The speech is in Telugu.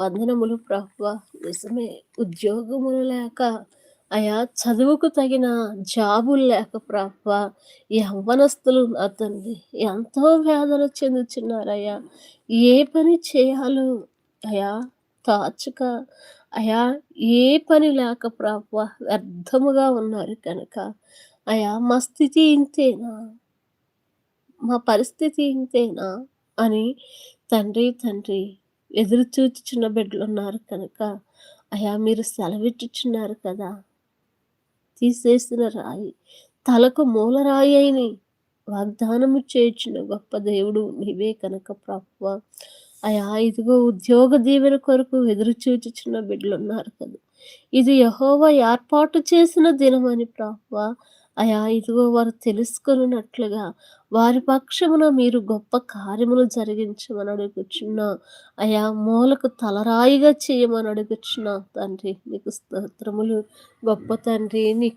వందనములు ప్రభువా. నిజమే. ఉద్యోగములు లేక, అయా చదువుకు తగిన జాబులు లేక ప్రభువా, యవ్వనస్తులు నా తండ్రి ఎంతో వేదన చెందుచున్నారయ్యా. ఏ పని చేయాలో అయా తోచక, అయా ఏ పని లేక ప్రభువా వ్యర్థముగా ఉన్నారు కనుక, అయా మా స్థితి ఇంతేనా? మా పరిస్థితి ఇంతేనా? అని తండ్రి ఎదురు చూచుచున్న బిడ్డలున్నారు కనుక, అయా మీరు సెలవిచ్చుచున్నారు కదా! తీసేసిన రాయి తలకు మూలరాయి అని వాగ్దానము చేయుచున్న గొప్ప దేవుడు నీవే కనుక ప్రభువా. అయా ఇదిగో ఉద్యోగ దీవెన కొరకు ఎదురు చూచుచున్న బిడ్డలున్నారు కదా! ఇది యెహోవా ఏర్పాటు చేసిన దినమని ప్రభువా. అయా ఇదిగో వారు తెలుసుకొనున్నట్లుగా వారి పక్షమున మీరు గొప్ప కార్యములు జరిగించమని అడుగుచున్నా. అయా మూలకు తలరాయిగా చేయమని అడుగుచున్నా తండ్రి. నీకు స్తోత్రములు గొప్ప తండ్రి. నీ